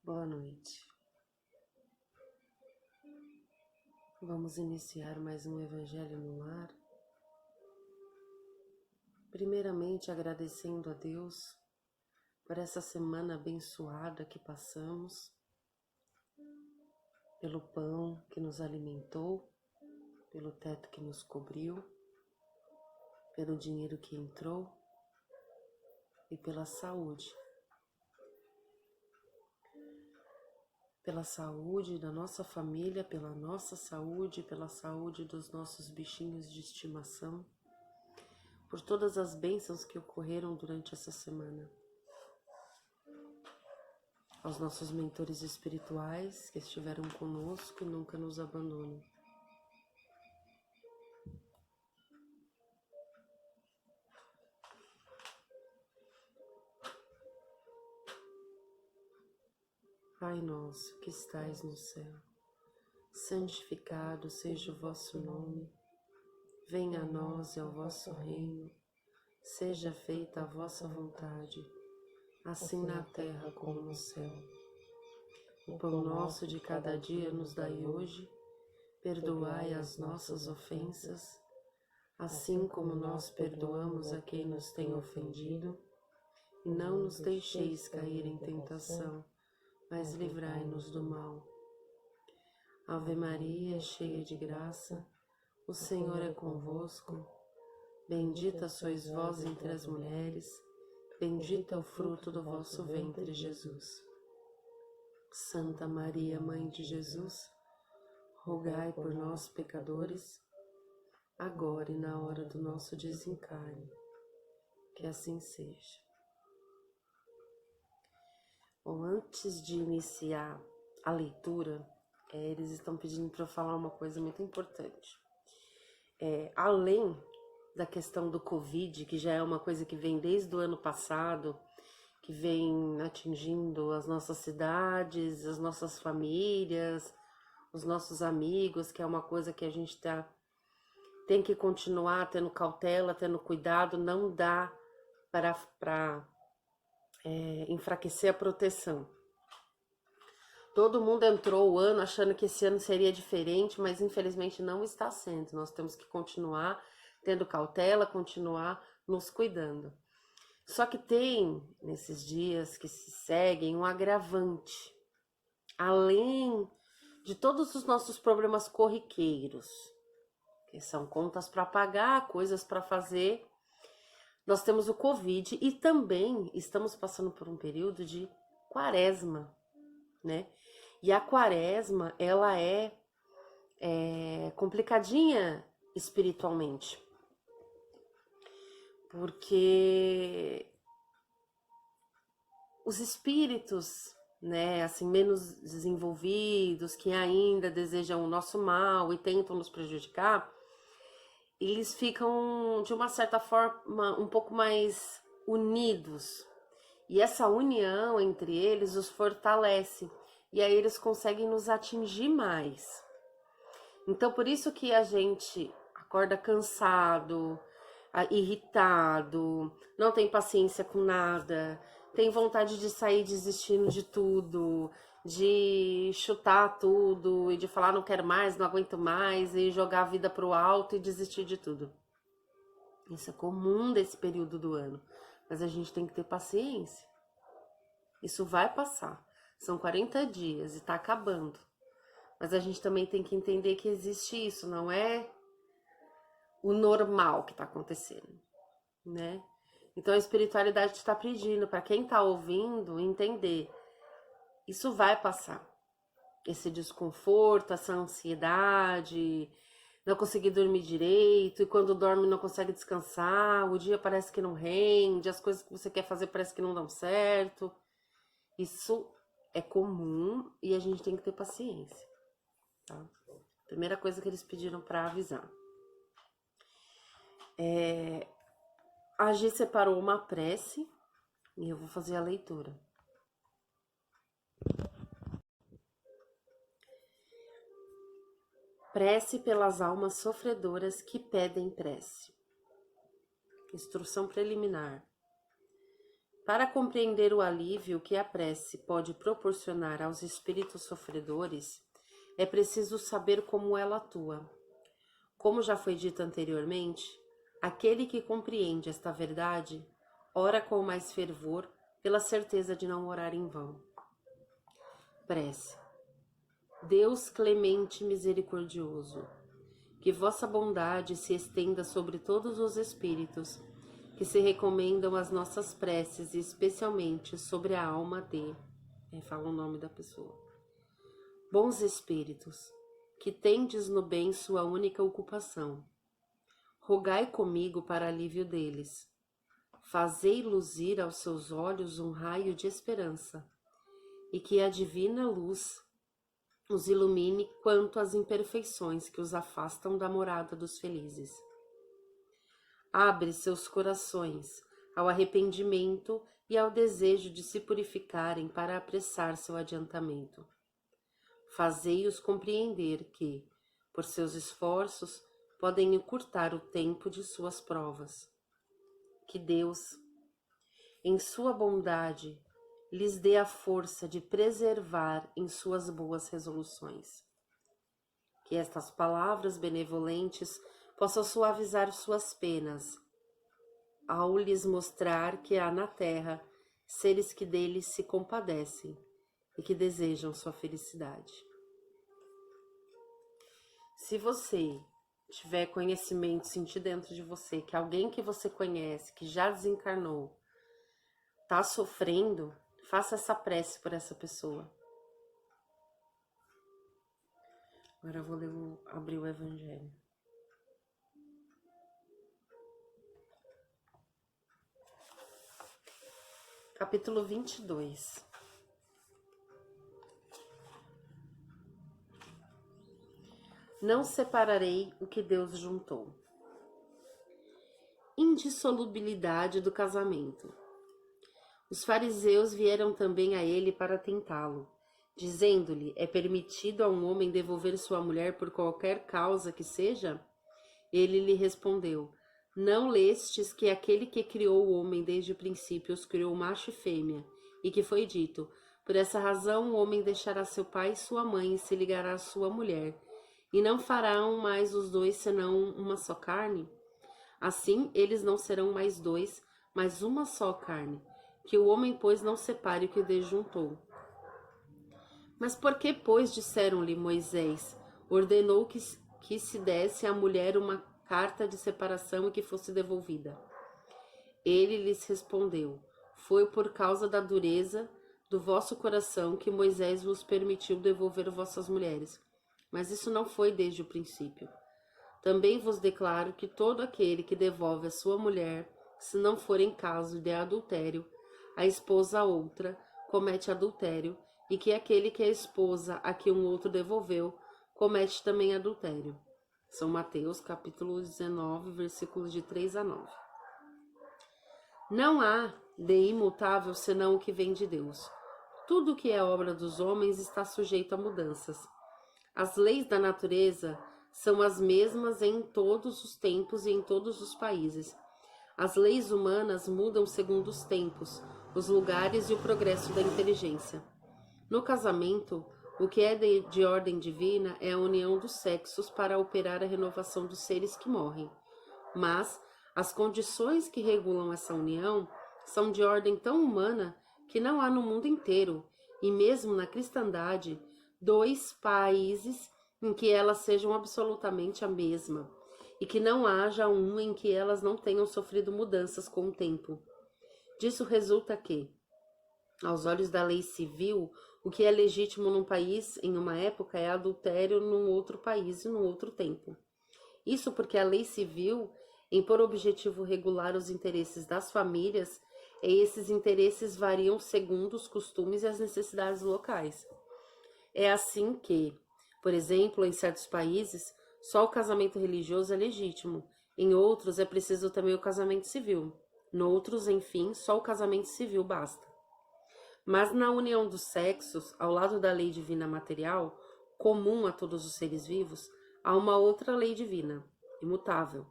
Boa noite. Vamos iniciar mais um Evangelho no Lar. Primeiramente agradecendo a Deus por essa semana abençoada que passamos, pelo pão que nos alimentou, pelo teto que nos cobriu, pelo dinheiro que entrou e pela saúde. Pela saúde da nossa família, pela nossa saúde, pela saúde dos nossos bichinhos de estimação, por todas as bênçãos que ocorreram durante essa semana. Aos nossos mentores espirituais que estiveram conosco e nunca nos abandonam. Pai nosso que estais no céu, santificado seja o vosso nome. Venha a nós o vosso reino. Seja feita a vossa vontade, assim na terra como no céu. O pão nosso de cada dia nos dai hoje. Perdoai as nossas ofensas, assim como nós perdoamos a quem nos tem ofendido. E não nos deixeis cair em tentação, mas livrai-nos do mal. Ave Maria, cheia de graça, o Senhor é convosco. Bendita sois vós entre as mulheres, bendito é o fruto do vosso ventre, Jesus. Santa Maria, Mãe de Jesus, rogai por nós, pecadores, agora e na hora do nosso desencarne. Que assim seja. Bom, antes de iniciar a leitura, eles estão pedindo para eu falar uma coisa muito importante. Além da questão do Covid, que já é uma coisa que vem desde o ano passado, que vem atingindo as nossas cidades, as nossas famílias, os nossos amigos, que é uma coisa que a gente tem que continuar tendo cautela, tendo cuidado, não dá para enfraquecer a proteção. Todo mundo entrou o ano achando que esse ano seria diferente, mas infelizmente não está sendo. Nós temos que continuar tendo cautela, continuar nos cuidando. Só que tem, nesses dias que se seguem, um agravante. Além de todos os nossos problemas corriqueiros, que são contas para pagar, coisas para fazer, nós temos o Covid e também estamos passando por um período de quaresma, né? E a quaresma, ela é complicadinha espiritualmente, porque os espíritos, né, assim, menos desenvolvidos, que ainda desejam o nosso mal e tentam nos prejudicar, eles ficam, de uma certa forma, um pouco mais unidos. E essa união entre eles os fortalece. E aí eles conseguem nos atingir mais. Então, por isso que a gente acorda cansado, irritado, não tem paciência com nada, tem vontade de sair desistindo de tudo, de chutar tudo e de falar não quero mais, não aguento mais e jogar a vida pro alto e desistir de tudo. Isso é comum desse período do ano, mas a gente tem que ter paciência. Isso vai passar. São 40 dias e tá acabando. Mas a gente também tem que entender que existe isso, não é o normal que tá acontecendo, né? Então a espiritualidade está pedindo para quem tá ouvindo entender. Isso vai passar. Esse desconforto, essa ansiedade, não conseguir dormir direito, e quando dorme não consegue descansar, o dia parece que não rende, as coisas que você quer fazer parece que não dão certo. Isso é comum e a gente tem que ter paciência, tá? Primeira coisa que eles pediram para avisar. A Gi separou uma prece e eu vou fazer a leitura. Prece pelas almas sofredoras que pedem prece. Instrução preliminar. Para compreender o alívio que a prece pode proporcionar aos espíritos sofredores, é preciso saber como ela atua. Como já foi dito anteriormente, aquele que compreende esta verdade ora com mais fervor pela certeza de não orar em vão. Prece. Deus clemente e misericordioso, que vossa bondade se estenda sobre todos os espíritos que se recomendam às nossas preces e especialmente sobre a alma de... fala o nome da pessoa. Bons espíritos, que tendes no bem sua única ocupação, rogai comigo para alívio deles. Fazei luzir aos seus olhos um raio de esperança, e que a divina luz os ilumine quanto às imperfeições que os afastam da morada dos felizes. Abre seus corações ao arrependimento e ao desejo de se purificarem para apressar seu adiantamento. Fazei-os compreender que, por seus esforços, podem encurtar o tempo de suas provas. Que Deus, em sua bondade, lhes dê a força de preservar em suas boas resoluções. Que estas palavras benevolentes possam suavizar suas penas, ao lhes mostrar que há na terra seres que deles se compadecem e que desejam sua felicidade. Se você tiver conhecimento, sentir dentro de você que alguém que você conhece, que já desencarnou, está sofrendo, faça essa prece por essa pessoa. Agora eu vou abrir o Evangelho. Capítulo 22. Não separarei o que Deus juntou. Indissolubilidade do casamento. Os fariseus vieram também a ele para tentá-lo, dizendo-lhe: é permitido a um homem devolver sua mulher por qualquer causa que seja? Ele lhe respondeu: não lestes que aquele que criou o homem desde o princípio os criou macho e fêmea, e que foi dito: por essa razão o homem deixará seu pai e sua mãe e se ligará à sua mulher, e não farão mais os dois senão uma só carne? Assim eles não serão mais dois, mas uma só carne. Que o homem, pois, não separe o que Deus juntou. Mas por que, pois, disseram-lhe Moisés, ordenou que se desse à mulher uma carta de separação e que fosse devolvida? Ele lhes respondeu: foi por causa da dureza do vosso coração que Moisés vos permitiu devolver vossas mulheres. Mas isso não foi desde o princípio. Também vos declaro que todo aquele que devolve a sua mulher, se não for em caso de adultério, a esposa a outra, comete adultério, e que aquele que a esposa a que um outro devolveu, comete também adultério. São Mateus, capítulo 19, versículos de 3 a 9. Não há de imutável senão o que vem de Deus. Tudo o que é obra dos homens está sujeito a mudanças. As leis da natureza são as mesmas em todos os tempos e em todos os países. As leis humanas mudam segundo os tempos, os lugares e o progresso da inteligência. No casamento, o que é de ordem divina é a união dos sexos para operar a renovação dos seres que morrem. Mas as condições que regulam essa união são de ordem tão humana que não há no mundo inteiro, e mesmo na cristandade, dois países em que elas sejam absolutamente a mesma, e que não haja um em que elas não tenham sofrido mudanças com o tempo. Disso resulta que, aos olhos da lei civil, o que é legítimo num país em uma época é adultério num outro país e num outro tempo. Isso porque a lei civil, em por objetivo regular os interesses das famílias, e esses interesses variam segundo os costumes e as necessidades locais. É assim que, por exemplo, em certos países, só o casamento religioso é legítimo, em outros é preciso também o casamento civil. Noutros, enfim, só o casamento civil basta. Mas na união dos sexos, ao lado da lei divina material, comum a todos os seres vivos, há uma outra lei divina, imutável,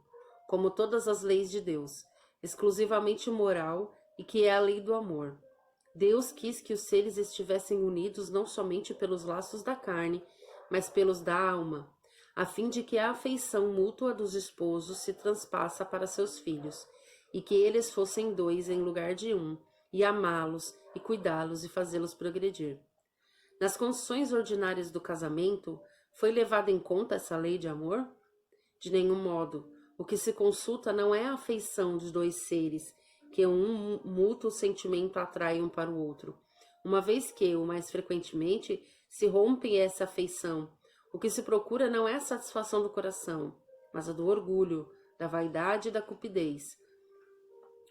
como todas as leis de Deus, exclusivamente moral e que é a lei do amor. Deus quis que os seres estivessem unidos não somente pelos laços da carne, mas pelos da alma, a fim de que a afeição mútua dos esposos se transpassa para seus filhos, e que eles fossem dois em lugar de um, e amá-los, e cuidá-los e fazê-los progredir. Nas condições ordinárias do casamento, foi levada em conta essa lei de amor? De nenhum modo. O que se consulta não é a afeição de dois seres, que um mútuo sentimento atrai um para o outro. Uma vez que, o mais frequentemente, se rompe essa afeição, o que se procura não é a satisfação do coração, mas a do orgulho, da vaidade e da cupidez.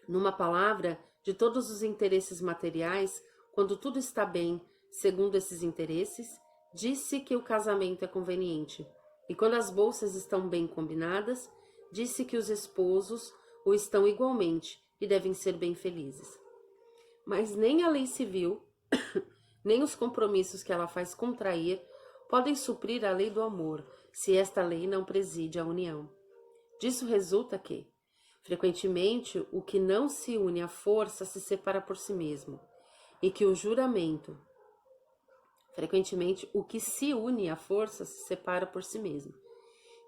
Numa palavra, de todos os interesses materiais, quando tudo está bem, segundo esses interesses, disse que o casamento é conveniente. E quando as bolsas estão bem combinadas, disse que os esposos o estão igualmente e devem ser bem felizes. Mas nem a lei civil, nem os compromissos que ela faz contrair, podem suprir a lei do amor, se esta lei não preside a união. Disso resulta que, frequentemente, o que não se une à força se separa por si mesmo, e que o juramento, frequentemente, o que se une à força se separa por si mesmo,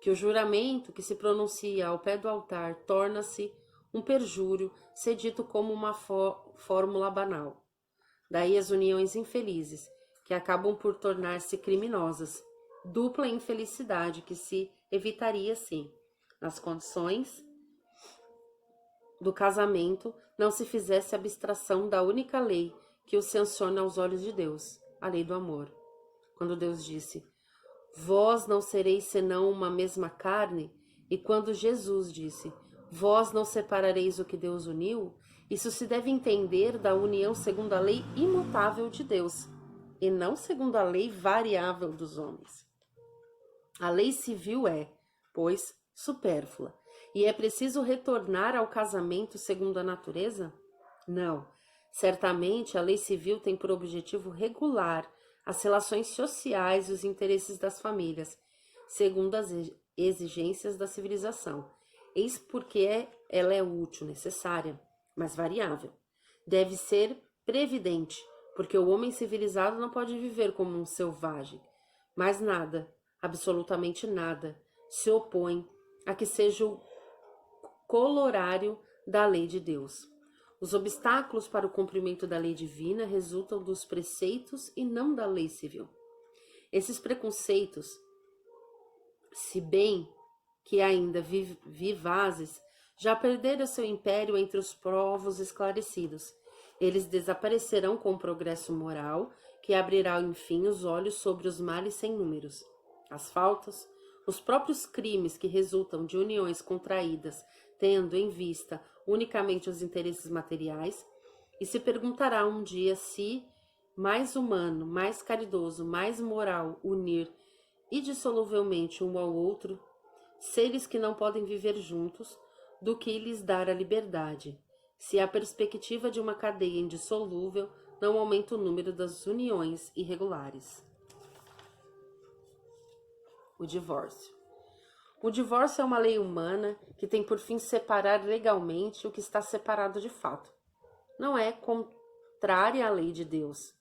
que o juramento que se pronuncia ao pé do altar torna-se um perjúrio, ser dito como uma fórmula banal. Daí as uniões infelizes, que acabam por tornar-se criminosas, dupla infelicidade que se evitaria se, nas condições do casamento, não se fizesse abstração da única lei que o sanciona aos olhos de Deus, a lei do amor. Quando Deus disse, vós não sereis senão uma mesma carne, e quando Jesus disse, vós não separareis o que Deus uniu, isso se deve entender da união segundo a lei imutável de Deus, e não segundo a lei variável dos homens. A lei civil é, pois, supérflua, e é preciso retornar ao casamento segundo a natureza? Não. Certamente a lei civil tem por objetivo regular as relações sociais e os interesses das famílias, segundo as exigências da civilização. Eis porque ela é útil, necessária, mas variável. Deve ser previdente, porque o homem civilizado não pode viver como um selvagem. Mas nada, absolutamente nada, se opõe a que seja o colorário da lei de Deus. Os obstáculos para o cumprimento da lei divina resultam dos preceitos e não da lei civil. Esses preconceitos, se bem que ainda vivazes, já perderam seu império entre os povos esclarecidos. Eles desaparecerão com o progresso moral, que abrirá, enfim, os olhos sobre os males sem números. As faltas, os próprios crimes que resultam de uniões contraídas, tendo em vista unicamente os interesses materiais, e se perguntará um dia se mais humano, mais caridoso, mais moral unir indissoluvelmente um ao outro seres que não podem viver juntos, do que lhes dar a liberdade, se a perspectiva de uma cadeia indissolúvel não aumenta o número das uniões irregulares. O divórcio. O divórcio é uma lei humana que tem por fim separar legalmente o que está separado de fato. Não é contrária à lei de Deus,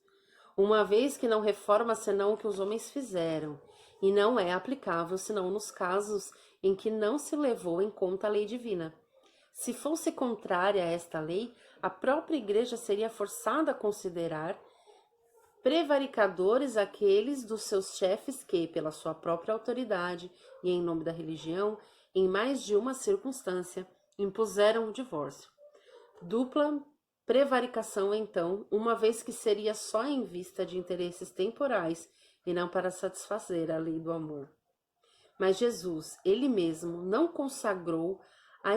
uma vez que não reforma senão o que os homens fizeram, e não é aplicável senão nos casos em que não se levou em conta a lei divina. Se fosse contrária a esta lei, a própria Igreja seria forçada a considerar prevaricadores aqueles dos seus chefes que, pela sua própria autoridade e em nome da religião, em mais de uma circunstância, impuseram o divórcio. Dupla prevaricação, então, uma vez que seria só em vista de interesses temporais e não para satisfazer a lei do amor. Mas Jesus, ele mesmo, não consagrou a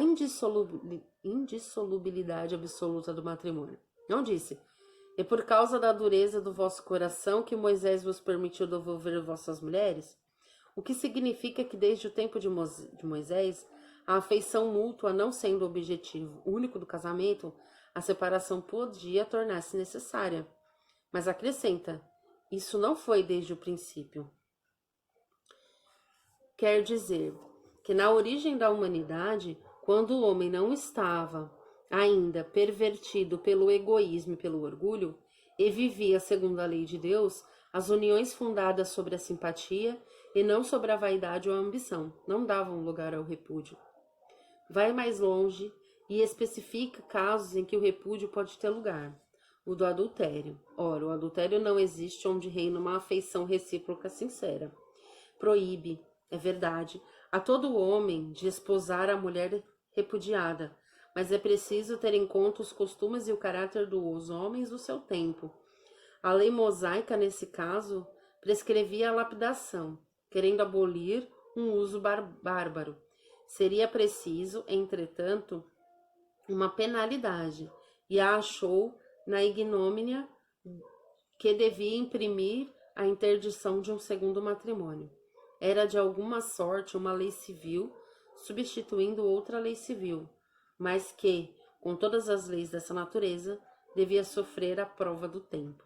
indissolubilidade absoluta do matrimônio. Não disse, é por causa da dureza do vosso coração que Moisés vos permitiu devolver vossas mulheres? O que significa que desde o tempo de Moisés, a afeição mútua não sendo o objetivo único do casamento, a separação podia tornar-se necessária. Mas acrescenta, isso não foi desde o princípio. Quer dizer que na origem da humanidade, quando o homem não estava ainda pervertido pelo egoísmo e pelo orgulho, e vivia, segundo a lei de Deus, as uniões fundadas sobre a simpatia e não sobre a vaidade ou a ambição, não davam lugar ao repúdio. Vai mais longe e especifica casos em que o repúdio pode ter lugar. O do adultério. Ora, o adultério não existe onde reina uma afeição recíproca sincera. Proíbe, é verdade, a todo homem de esposar a mulher repudiada, mas é preciso ter em conta os costumes e o caráter dos homens do seu tempo. A lei mosaica, nesse caso, prescrevia a lapidação, querendo abolir um uso bárbaro. Seria preciso, entretanto, uma penalidade, e a achou na ignomínia que devia imprimir a interdição de um segundo matrimônio. Era de alguma sorte uma lei civil, substituindo outra lei civil, mas que, com todas as leis dessa natureza, devia sofrer a prova do tempo.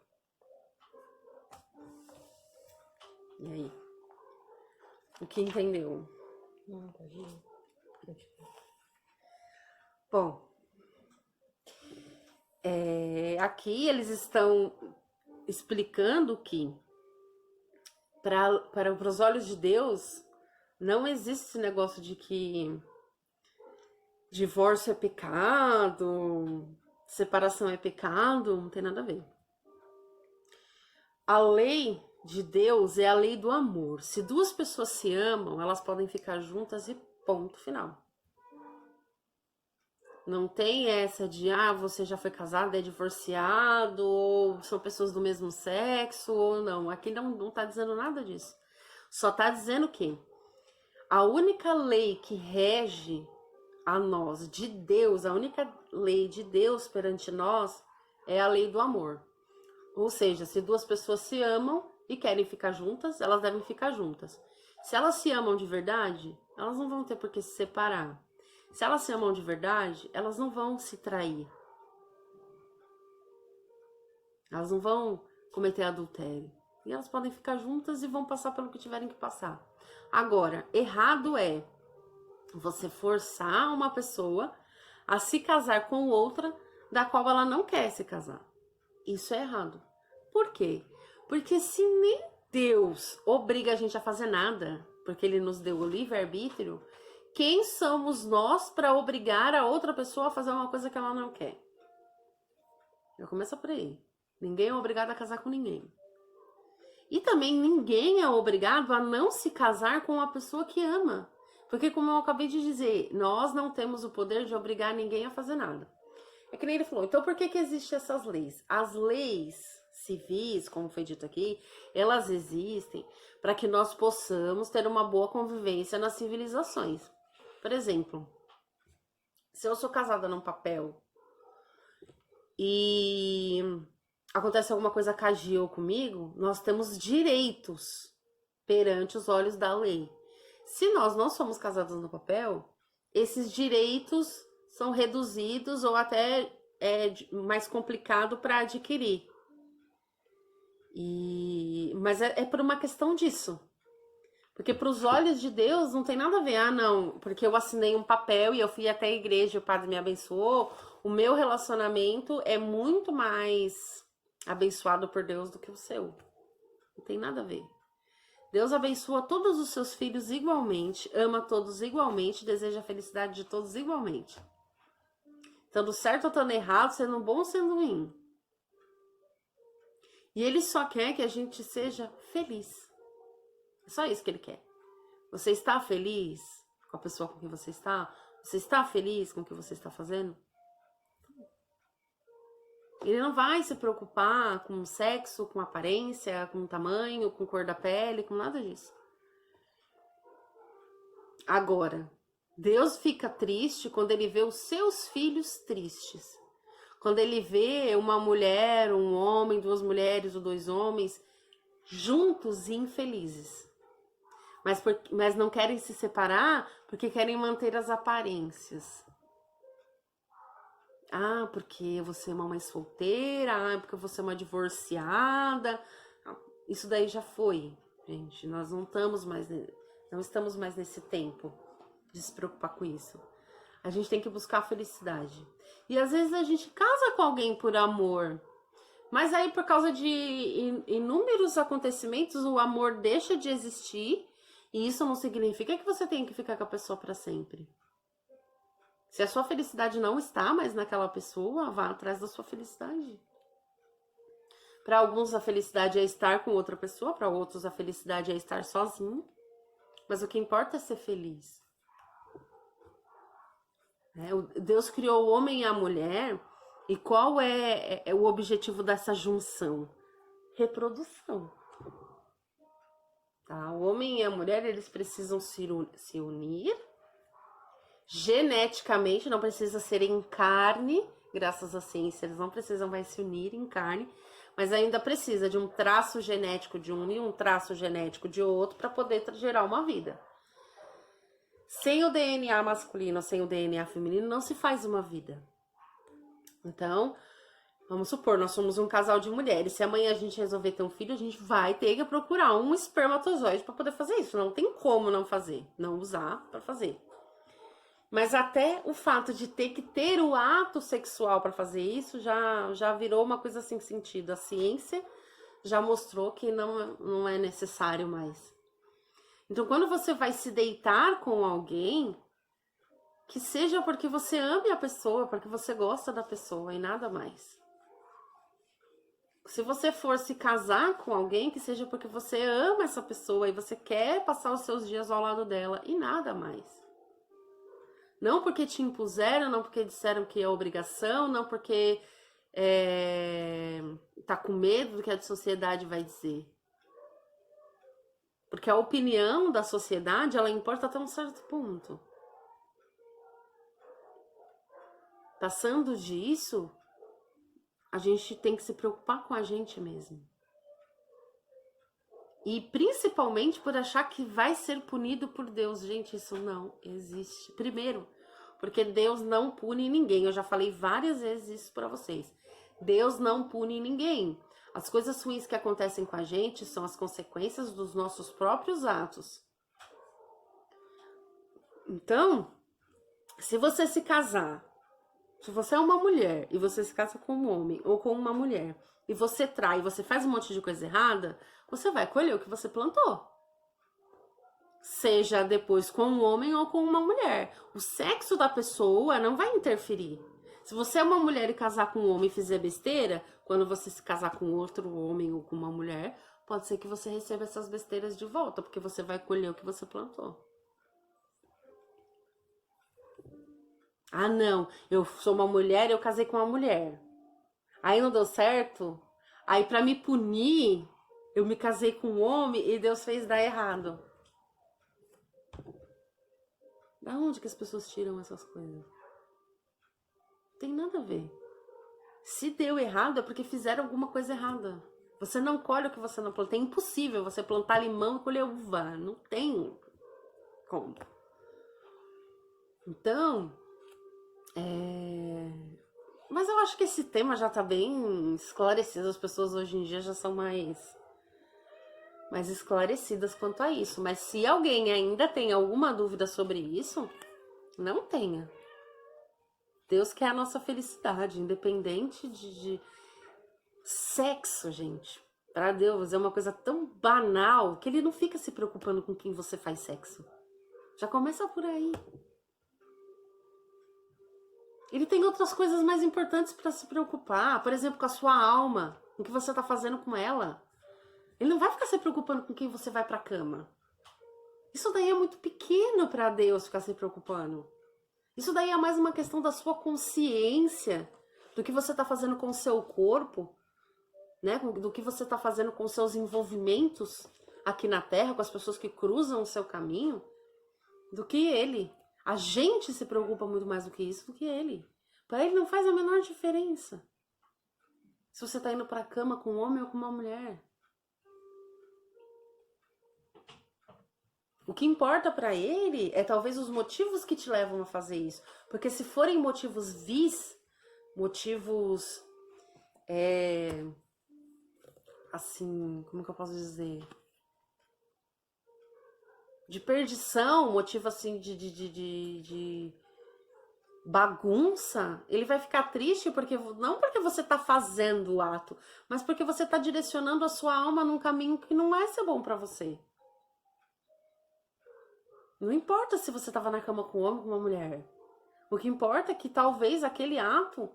E aí? O que entendeu? Não, pode ir. Bom, aqui eles estão explicando que para os olhos de Deus não existe esse negócio de que divórcio é pecado, separação é pecado, não tem nada a ver. A lei de Deus é a lei do amor. Se duas pessoas se amam, elas podem ficar juntas e ponto final. Não tem essa de, você já foi casado, é divorciado, ou são pessoas do mesmo sexo, ou não. Aqui não tá dizendo nada disso. Só tá dizendo que a única lei que rege a nós, de Deus, a única lei de Deus perante nós, é a lei do amor. Ou seja, se duas pessoas se amam e querem ficar juntas, elas devem ficar juntas. Se elas se amam de verdade, elas não vão ter por que se separar. Se elas se amam de verdade, elas não vão se trair. Elas não vão cometer adultério. E elas podem ficar juntas e vão passar pelo que tiverem que passar. Agora, errado é você forçar uma pessoa a se casar com outra da qual ela não quer se casar. Isso é errado. Por quê? Porque se nem Deus obriga a gente a fazer nada, porque Ele nos deu o livre-arbítrio, quem somos nós para obrigar a outra pessoa a fazer uma coisa que ela não quer? Já começa por aí. Ninguém é obrigado a casar com ninguém. E também ninguém é obrigado a não se casar com uma pessoa que ama. Porque, como eu acabei de dizer, nós não temos o poder de obrigar ninguém a fazer nada. É que nem ele falou, então por que existem essas leis? As leis civis, como foi dito aqui, elas existem para que nós possamos ter uma boa convivência nas civilizações. Por exemplo, se eu sou casada num papel e acontece alguma coisa com a Gil ou comigo, nós temos direitos perante os olhos da lei. Se nós não somos casados no papel, esses direitos são reduzidos ou até mais complicado para adquirir. Mas é por uma questão disso. Porque para os olhos de Deus não tem nada a ver. Não, porque eu assinei um papel e eu fui até a igreja e o padre me abençoou. O meu relacionamento é muito mais abençoado por Deus do que o seu. Não tem nada a ver. Deus abençoa todos os seus filhos igualmente, ama todos igualmente, deseja a felicidade de todos igualmente. Estando certo ou estando errado, sendo bom ou sendo ruim. E Ele só quer que a gente seja feliz. É só isso que Ele quer. Você está feliz com a pessoa com quem você está? Você está feliz com o que você está fazendo? Ele não vai se preocupar com sexo, com aparência, com tamanho, com cor da pele, com nada disso. Agora, Deus fica triste quando Ele vê os seus filhos tristes. Quando Ele vê uma mulher, um homem, duas mulheres ou dois homens juntos e infelizes. Mas não querem se separar porque querem manter as aparências. Porque você é uma mãe solteira, porque você é uma divorciada. Isso daí já foi, gente. Nós não estamos mais nesse tempo de se preocupar com isso. A gente tem que buscar a felicidade. E às vezes a gente casa com alguém por amor, mas aí por causa de inúmeros acontecimentos o amor deixa de existir, e isso não significa que você tem que ficar com a pessoa para sempre. Se a sua felicidade não está mais naquela pessoa, vá atrás da sua felicidade. Para alguns a felicidade é estar com outra pessoa, para outros a felicidade é estar sozinho. Mas o que importa é ser feliz. Deus criou o homem e a mulher, e qual é o objetivo dessa junção? Reprodução. Tá? O homem e a mulher, eles precisam se unir geneticamente, não precisa ser em carne, graças à ciência, eles não precisam mais se unir em carne, mas ainda precisa de um traço genético de um e um traço genético de outro para poder gerar uma vida. Sem o DNA masculino, sem o DNA feminino, não se faz uma vida. Então, vamos supor, nós somos um casal de mulheres. Se amanhã a gente resolver ter um filho, a gente vai ter que procurar um espermatozoide para poder fazer isso. Não tem como não fazer, não usar para fazer. Mas até o fato de ter que ter o ato sexual para fazer isso já virou uma coisa sem sentido. A ciência já mostrou que não é necessário mais. Então, quando você vai se deitar com alguém, que seja porque você ame a pessoa, porque você gosta da pessoa e nada mais. Se você for se casar com alguém, que seja porque você ama essa pessoa e você quer passar os seus dias ao lado dela e nada mais. Não porque te impuseram, não porque disseram que é obrigação, não porque tá com medo do que a sociedade vai dizer. Porque a opinião da sociedade, ela importa até um certo ponto. Passando disso, a gente tem que se preocupar com a gente mesmo. E principalmente por achar que vai ser punido por Deus. Gente, isso não existe. Primeiro, porque Deus não pune ninguém. Eu já falei várias vezes isso pra vocês. Deus não pune ninguém. As coisas ruins que acontecem com a gente são as consequências dos nossos próprios atos. Então, se você se casar, se você é uma mulher e você se casa com um homem ou com uma mulher e você trai, você faz um monte de coisa errada, você vai colher o que você plantou. Seja depois com um homem ou com uma mulher. O sexo da pessoa não vai interferir. Se você é uma mulher e casar com um homem e fizer besteira, quando você se casar com outro homem ou com uma mulher, pode ser que você receba essas besteiras de volta, porque você vai colher o que você plantou. Ah, não, eu sou uma mulher e eu casei com uma mulher. Aí não deu certo. Aí pra me punir, eu me casei com um homem e Deus fez dar errado. Da onde que as pessoas tiram essas coisas? Não tem nada a ver. Se deu errado é porque fizeram alguma coisa errada. Você não colhe o que você não plantou. É impossível você plantar limão e colher uva. Não tem como. Então, mas eu acho que esse tema já tá bem esclarecido. As pessoas hoje em dia já são mais esclarecidas quanto a isso. Mas se alguém ainda tem alguma dúvida sobre isso, não tenha. Deus quer a nossa felicidade, independente de sexo, gente. Para Deus é uma coisa tão banal que ele não fica se preocupando com quem você faz sexo. Já começa por aí. Ele tem outras coisas mais importantes para se preocupar. Por exemplo, com a sua alma, o que você tá fazendo com ela. Ele não vai ficar se preocupando com quem você vai pra cama. Isso daí é muito pequeno para Deus ficar se preocupando. Isso daí é mais uma questão da sua consciência, do que você tá fazendo com o seu corpo, né? Do que você tá fazendo com os seus envolvimentos aqui na Terra, com as pessoas que cruzam o seu caminho, do que ele. A gente se preocupa muito mais do que isso do que ele. Para ele não faz a menor diferença se você tá indo pra cama com um homem ou com uma mulher. O que importa para ele é talvez os motivos que te levam a fazer isso. Porque se forem motivos vis, motivos assim, como que eu posso dizer? De perdição, motivo assim de bagunça, ele vai ficar triste porque não porque você tá fazendo o ato, mas porque você tá direcionando a sua alma num caminho que não vai ser bom para você. Não importa se você tava na cama com um homem ou com uma mulher. O que importa é que talvez aquele ato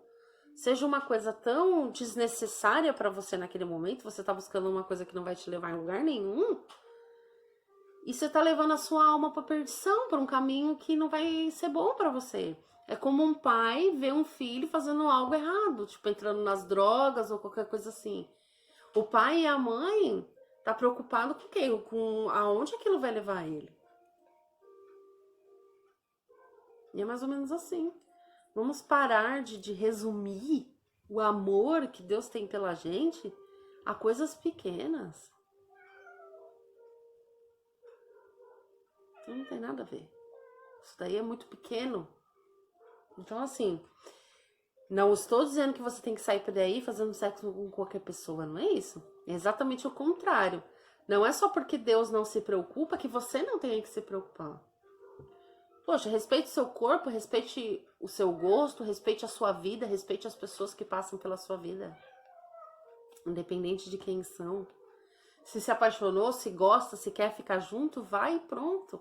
seja uma coisa tão desnecessária para você naquele momento, você tá buscando uma coisa que não vai te levar em lugar nenhum, e você tá levando a sua alma para perdição, para um caminho que não vai ser bom para você. É como um pai ver um filho fazendo algo errado, tipo entrando nas drogas ou qualquer coisa assim. O pai e a mãe tá preocupado com o quê? Com aonde aquilo vai levar ele. E é mais ou menos assim. Vamos parar de resumir o amor que Deus tem pela gente a coisas pequenas. Então não tem nada a ver. Isso daí é muito pequeno. Então, assim, não estou dizendo que você tem que sair por aí fazendo sexo com qualquer pessoa, não é isso. É exatamente o contrário. Não é só porque Deus não se preocupa que você não tem que se preocupar. Poxa, respeite o seu corpo, respeite o seu gosto, respeite a sua vida, respeite as pessoas que passam pela sua vida. Independente de quem são. Se apaixonou, se gosta, se quer ficar junto, vai e pronto.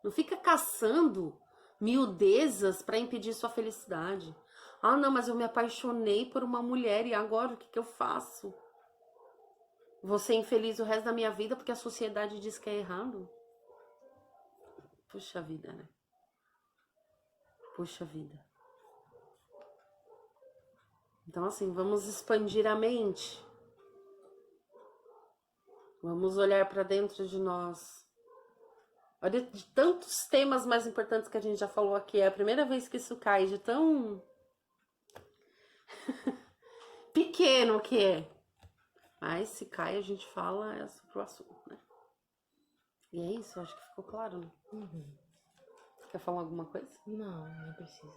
Não fica caçando miudezas para impedir sua felicidade. Ah, não, mas eu me apaixonei por uma mulher e agora o que eu faço? Vou ser infeliz o resto da minha vida porque a sociedade diz que é errado? Puxa vida, né? Puxa vida. Então, assim, vamos expandir a mente. Vamos olhar para dentro de nós. Olha, de tantos temas mais importantes que a gente já falou aqui, é a primeira vez que isso cai, de tão pequeno que é. Mas se cai, a gente fala sobre o assunto, né? E é isso, acho que ficou claro, né? Uhum. Quer falar alguma coisa? Não precisa.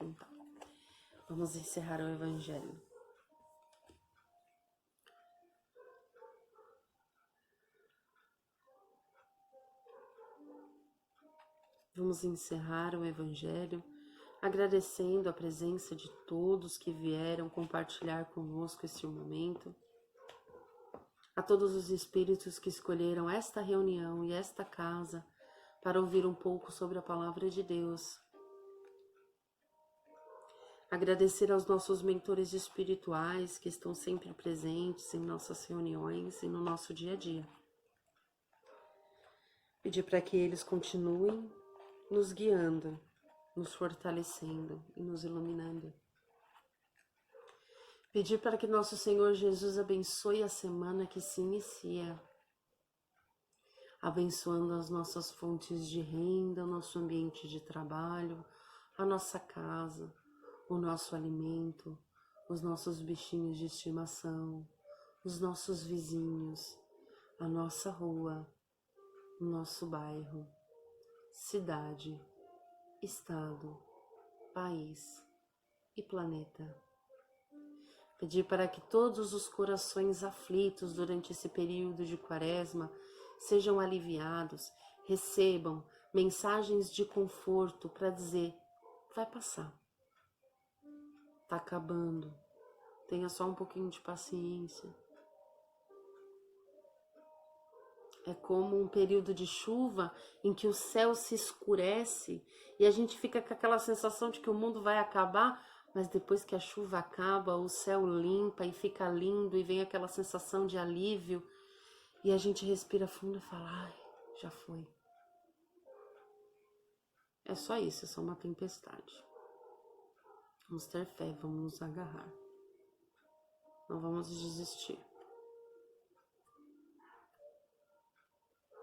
Então, vamos encerrar o evangelho. Vamos encerrar o evangelho agradecendo a presença de todos que vieram compartilhar conosco este momento, a todos os espíritos que escolheram esta reunião e esta casa para ouvir um pouco sobre a palavra de Deus. Agradecer aos nossos mentores espirituais que estão sempre presentes em nossas reuniões e no nosso dia a dia. Pedir para que eles continuem nos guiando, nos fortalecendo e nos iluminando. Pedir para que nosso Senhor Jesus abençoe a semana que se inicia, abençoando as nossas fontes de renda, o nosso ambiente de trabalho, a nossa casa, o nosso alimento, os nossos bichinhos de estimação, os nossos vizinhos, a nossa rua, o nosso bairro, cidade, estado, país e planeta. Pedir para que todos os corações aflitos durante esse período de quaresma sejam aliviados, recebam mensagens de conforto para dizer: vai passar, tá acabando, tenha só um pouquinho de paciência. É como um período de chuva em que o céu se escurece e a gente fica com aquela sensação de que o mundo vai acabar, mas depois que a chuva acaba, o céu limpa e fica lindo e vem aquela sensação de alívio e a gente respira fundo e fala: ai, já foi. É só isso, é só uma tempestade. Vamos ter fé, vamos nos agarrar. Não vamos desistir.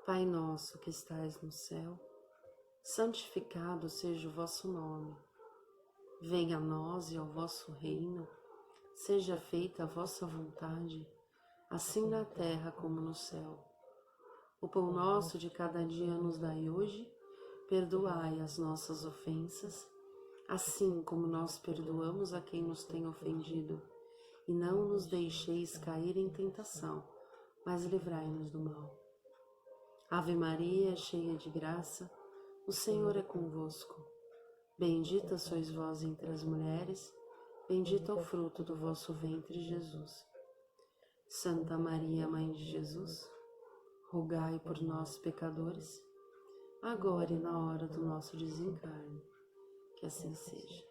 Pai nosso que estais no céu, santificado seja o vosso nome. Venha a nós e ao vosso reino, seja feita a vossa vontade, assim na terra como no céu. O pão nosso de cada dia nos dai hoje, perdoai as nossas ofensas, assim como nós perdoamos a quem nos tem ofendido. E não nos deixeis cair em tentação, mas livrai-nos do mal. Ave Maria, cheia de graça, o Senhor é convosco. Bendita sois vós entre as mulheres, bendito é o fruto do vosso ventre, Jesus. Santa Maria, Mãe de Jesus, rogai por nós, pecadores, agora e na hora do nosso desencarne. Que assim seja.